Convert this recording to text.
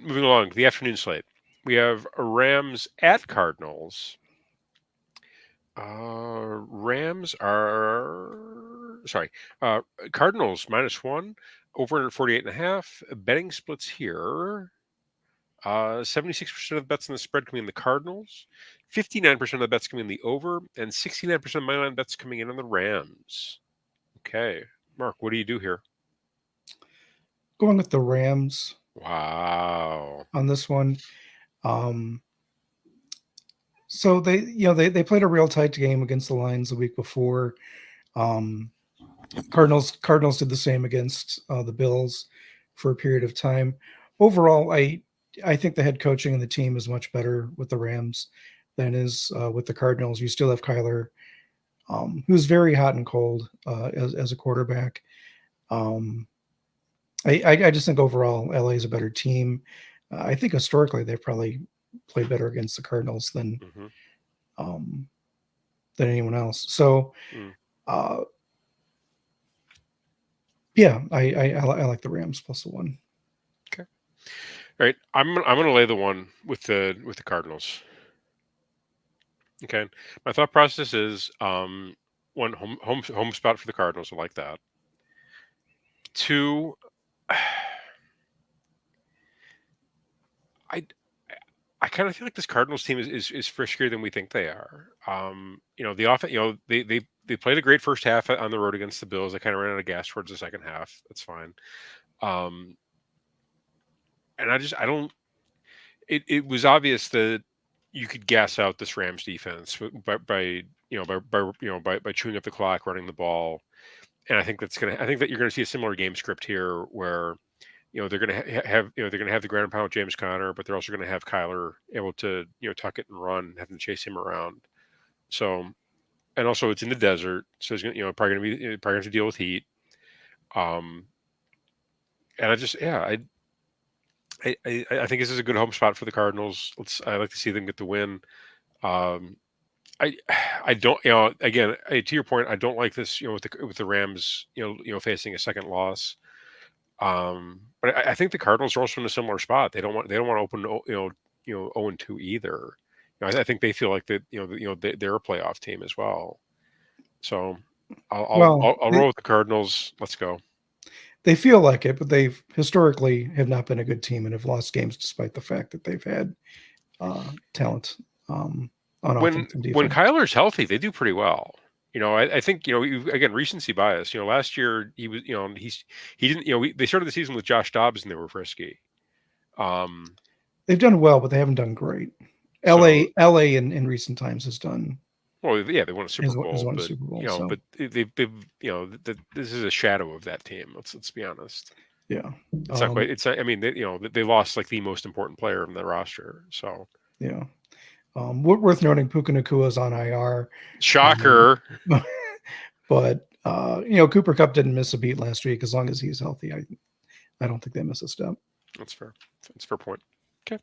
moving along, the afternoon slate. We have Rams at Cardinals. Rams are sorry. Cardinals -1 over under 48.5. Betting splits here. 76% of the bets on the spread coming in the Cardinals, 59% of the bets coming in the over, and 69% of my line bets coming in on the Rams. Okay, Mark, what do you do here? Going with the Rams Wow. on this one. Um, so they played a real tight game against the Lions the week before. Um, Cardinals did the same against the Bills for a period of time. Overall, I think the head coaching and the team is much better with the Rams than is with the Cardinals. You still have Kyler, who's very hot and cold as a quarterback. Um, I just think overall LA is a better team. I think historically they've probably played better against the Cardinals Mm-hmm. um, than anyone else. So Mm. uh, yeah, I like the Rams plus the one. Okay. All right. I'm gonna lay the one with the Cardinals. Okay. My thought process is one home spot for the Cardinals. I like that. Two, I I kind of feel like this Cardinals team is friskier than we think they are. The offense, they played a great first half on the road against the Bills. They kind of ran out of gas towards the second half. That's fine. Um, and I don't. It was obvious that you could gas out this Rams defense by chewing up the clock, running the ball, and I think that you're gonna see a similar game script here where they're going to they're going to have the ground and pound with James Conner, but they're also going to have Kyler able to tuck it and run, having to chase him around. So, and also it's in the desert, so it's probably going to be probably have to deal with heat. Um, and I just I think this is a good home spot for the Cardinals. I like to see them get the win. Um, I I don't again to your point, I don't like this with the Rams facing a second loss. But I think the Cardinals are also in a similar spot. They don't want to open 0-2 either. I think they feel like that they're a playoff team as well. So Well, I'll roll with the Cardinals. Let's go. they feel like it, but they've historically have not been a good team and have lost games despite the fact that they've had talent on offense and When defense. Kyler's healthy, they do pretty well. I think again recency bias. Last year he was he didn't they started the season with Josh Dobbs and they were frisky. Um, They've done well, but they haven't done great. so LA in recent times has done Well, yeah, they won a Super has Bowl, won a but Super Bowl. So they've this is a shadow of that team. Let's be honest. yeah, It's not quite. It's not, I mean, they lost like the most important player in the roster. So yeah. Worth noting, Puka Nakua is on IR, um, shocker. but Cooper Cup didn't miss a beat last week. As long as he's healthy, I don't think they miss a step. That's fair. That's a fair point. Okay.